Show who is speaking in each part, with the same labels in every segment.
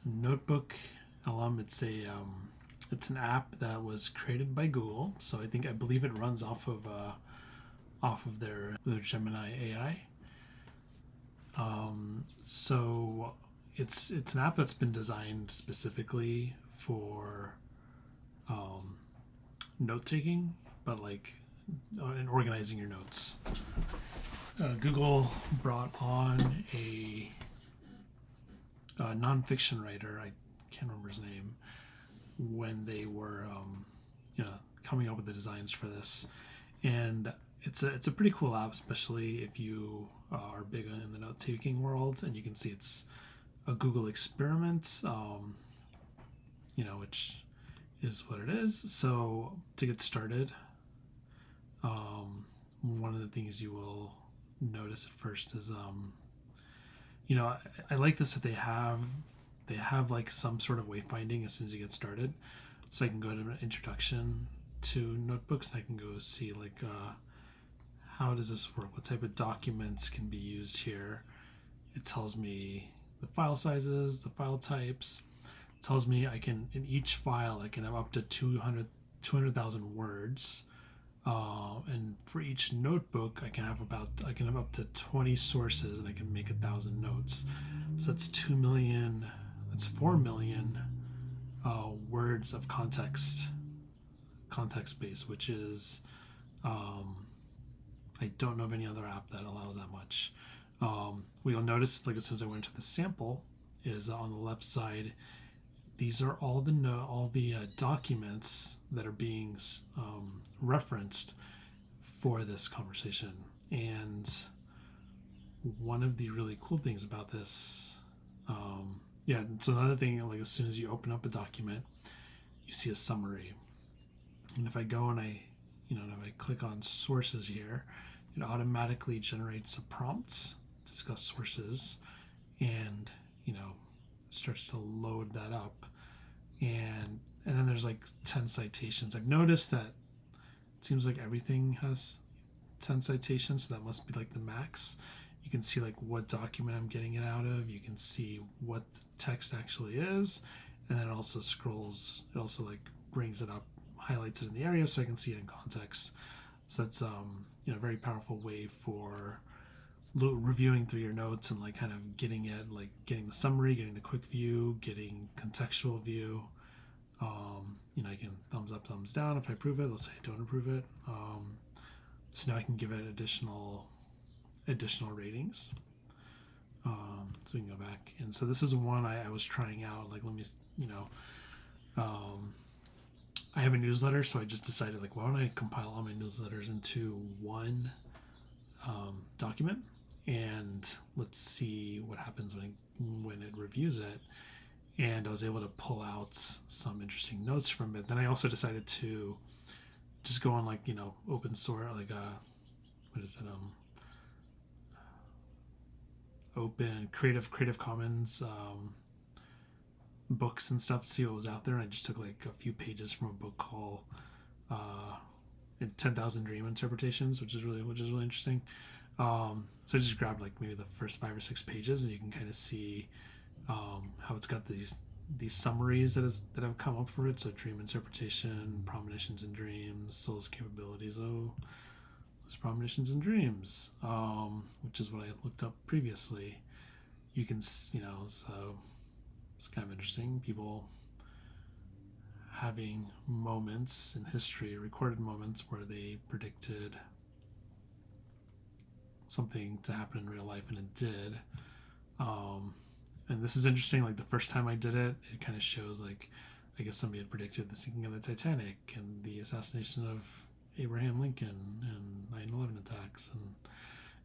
Speaker 1: NotebookLM. It's an app that was created by Google, so I believe it runs off of their Gemini AI. So it's an app that's been designed specifically for note taking, but like in organizing your notes. Google brought on a nonfiction writer. I can't remember his name when they were coming up with the designs for this, and it's a pretty cool app, especially if you are big in the note taking world, and you can see it's a Google experiment, which is what it is. So to get started, one of the things you will notice at first is I like this that they have like some sort of wayfinding as soon as you get started. So I can go to an introduction to notebooks. I can go see like how does this work? What type of documents can be used here? It tells me the file sizes, the file types. It tells me in each file I can have up to 200,000 words. And for each notebook, I can have up to 20 sources, and I can make 1,000 notes. So that's 2 million. That's 4 million words of context space, which is I don't know of any other app that allows that much. What you'll notice, like as soon as I went into the sample, is on the left side. These are all the documents that are being referenced for this conversation. And one of the really cool things about this, so another thing, like as soon as you open up a document, you see a summary. And if I go and if I click on sources here, it automatically generates a prompt to discuss sources, and starts to load that up, and then there's like 10 citations. I've noticed that it seems like everything has 10 citations, so that must be like the max. You can see like what document I'm getting it out of. You can see what the text actually is, and then it also like brings it up, highlights it in the area so I can see it in context. So that's a very powerful way for reviewing through your notes and like kind of getting the summary, getting the quick view, getting contextual view. I can thumbs up, thumbs down if I approve it. Let's say I don't approve it. So now I can give it additional ratings. So we can go back, and so this is one I was trying out. Like, let me, I have a newsletter, so I just decided, like, why don't I compile all my newsletters into one document, and let's see what happens when it reviews it. And I was able to pull out some interesting notes from it. Then I also decided to just go on open source, what is it, open Creative Commons books and stuff to see what was out there. And I just took like a few pages from a book called 10,000 Dream Interpretations, which is really interesting. So I just grabbed like maybe the first 5 or 6 pages, and you can kind of see how it's got these summaries that have come up for it. So dream interpretation, premonitions and dreams, soul's capabilities. It's premonitions and dreams, which is what I looked up previously. You can, so it's kind of interesting. People having moments in history, recorded moments where they predicted something to happen in real life, and it did. And this is interesting. Like the first time I did it, it kind of shows like, I guess somebody had predicted the sinking of the Titanic and the assassination of Abraham Lincoln and 9/11 attacks, and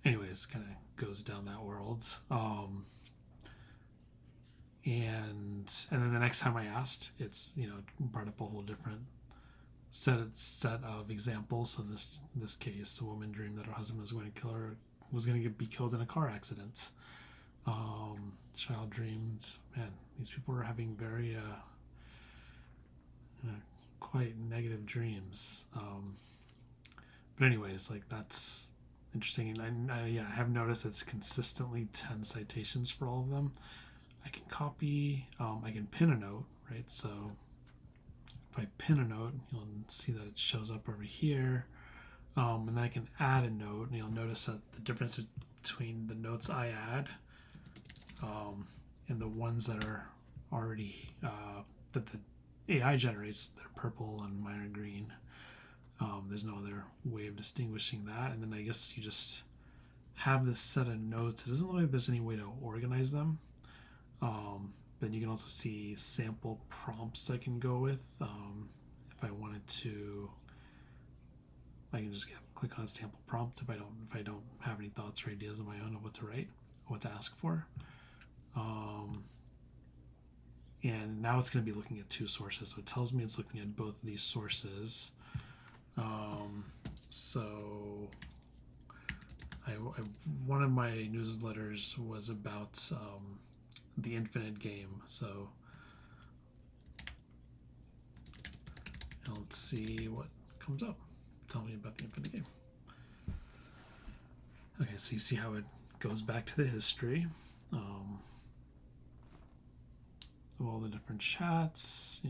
Speaker 1: anyways, kind of goes down that world. And then the next time I asked, it's brought up a whole different set of examples. So in this case, a woman dreamed that her husband was going to be killed in a car accident. Child dreamed, man, these people are having very quite negative dreams. But anyways, like that's interesting, and I have noticed it's consistently 10 citations for all of them. I can copy, I can pin a note, right? So if I pin a note, you'll see that it shows up over here. And then I can add a note, and you'll notice that the difference between the notes I add and the ones that are already, that the AI generates, they're purple and mine are green. There's no other way of distinguishing that. And then I guess you just have this set of notes. It doesn't look like there's any way to organize them. Then you can also see sample prompts I can go with. If I wanted to, I can just click on a sample prompt if I don't have any thoughts or ideas of my own of what to write, what to ask for. And now it's going to be looking at two sources. So it tells me it's looking at both of these sources. So one of my newsletters was about the infinite game. So let's see what comes up. Tell me about the infinite game. Okay, so you see how it goes back to the history of all the different chats.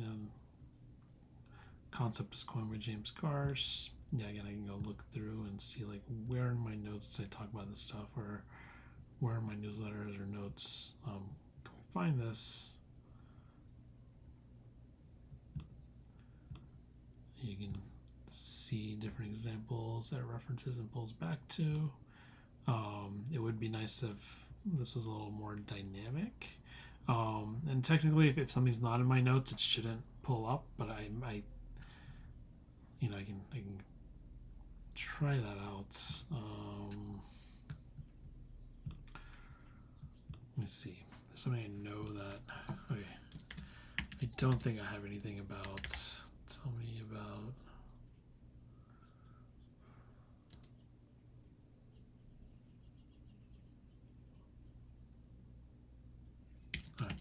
Speaker 1: Concept is coined by James Garce. Yeah, again, I can go look through and see like where in my notes did I talk about this stuff, or where in my newsletters or notes can we find this. You can see different examples that it references and pulls back to. It would be nice if this was a little more dynamic. And technically, if something's not in my notes, it shouldn't pull up. But I can try that out. Let me see. There's something I know that. Okay. I don't think I have anything about. Tell me about.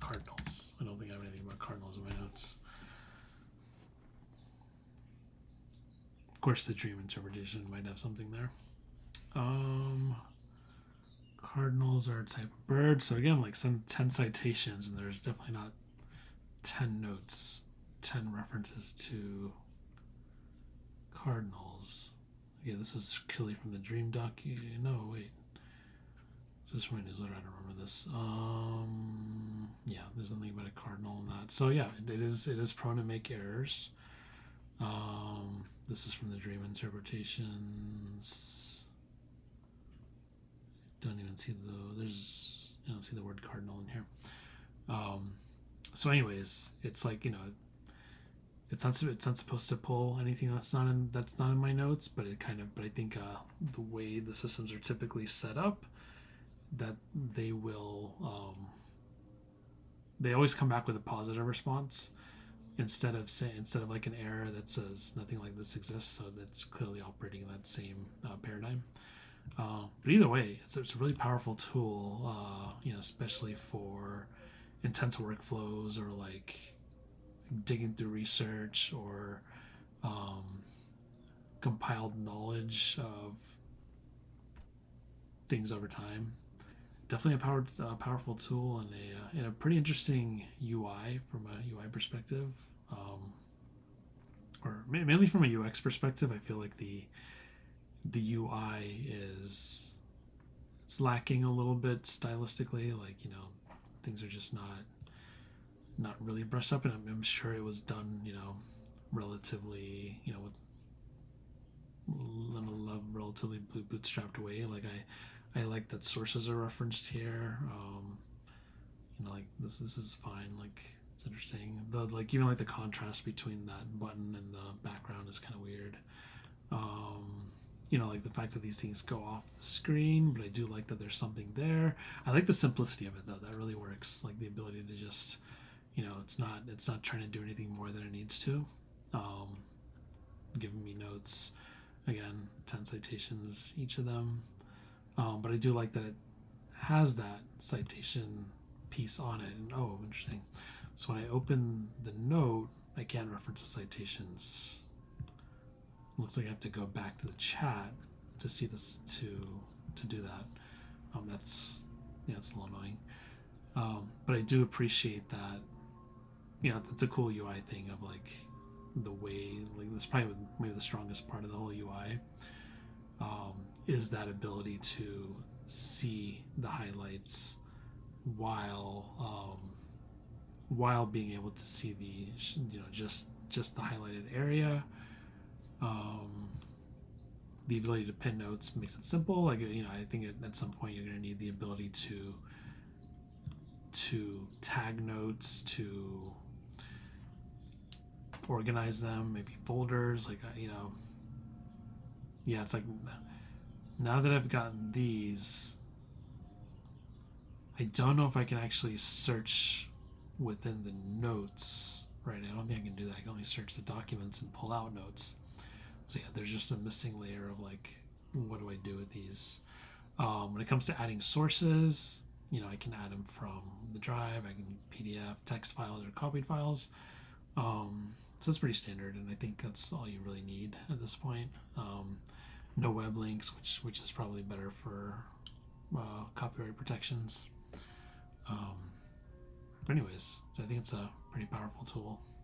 Speaker 1: Cardinals. I don't think I have anything about cardinals in my notes. Of course, the dream interpretation might have something there. Cardinals are a type of bird. So again, like 10 citations, and there's definitely not 10 notes, 10 references to cardinals. Yeah, this is clearly from the dream doc. No, wait. This is from my newsletter. I don't remember this. Yeah, there's nothing about a cardinal in that. So yeah, it is prone to make errors. This is from the dream interpretations. Don't even see I don't see the word cardinal in here. So anyways, it's like, it's not supposed to pull anything that's not in my notes, but I think the way the systems are typically set up, that they will they always come back with a positive response instead of like an error that says nothing like this exists. So that's clearly operating in that same paradigm. But either way, it's a really powerful tool, especially for intense workflows or like digging through research or compiled knowledge of things over time. Definitely a powerful tool and a pretty interesting UI from a UI perspective, or mainly from a UX perspective. I feel like the UI it's lacking a little bit stylistically. Like, things are just not really brushed up, and I'm sure it was done, relatively, with a relatively bootstrapped way. Like I like that sources are referenced here. Like this is fine. Like it's interesting. Even like the contrast between that button and the background is kind of weird. Like the fact that these things go off the screen, but I do like that there's something there. I like the simplicity of it though. That really works. Like the ability to just, it's not trying to do anything more than it needs to. Giving me notes, again, 10 citations each of them. But I do like that it has that citation piece on it. And interesting. So when I open the note, I can't reference the citations. Looks like I have to go back to the chat to see this to do that. That's a little annoying. But I do appreciate that. It's a cool UI thing of like the way, like that's probably maybe the strongest part of the whole UI, is that ability to see the highlights while being able to see the just the highlighted area. Um, the ability to pin notes makes it simple. Like I think at some point you're going to need the ability to tag notes, to organize them, maybe folders. Like yeah, it's like now that I've gotten these, I don't know if I can actually search within the notes right now. I don't think I can do that. I can only search the documents and pull out notes. So yeah, there's just a missing layer of like, what do I do with these? When it comes to adding sources, I can add them from the drive. I can PDF, text files, or copied files. So it's pretty standard, and I think that's all you really need at this point. No web links, which is probably better for copyright protections. But anyways, so I think it's a pretty powerful tool.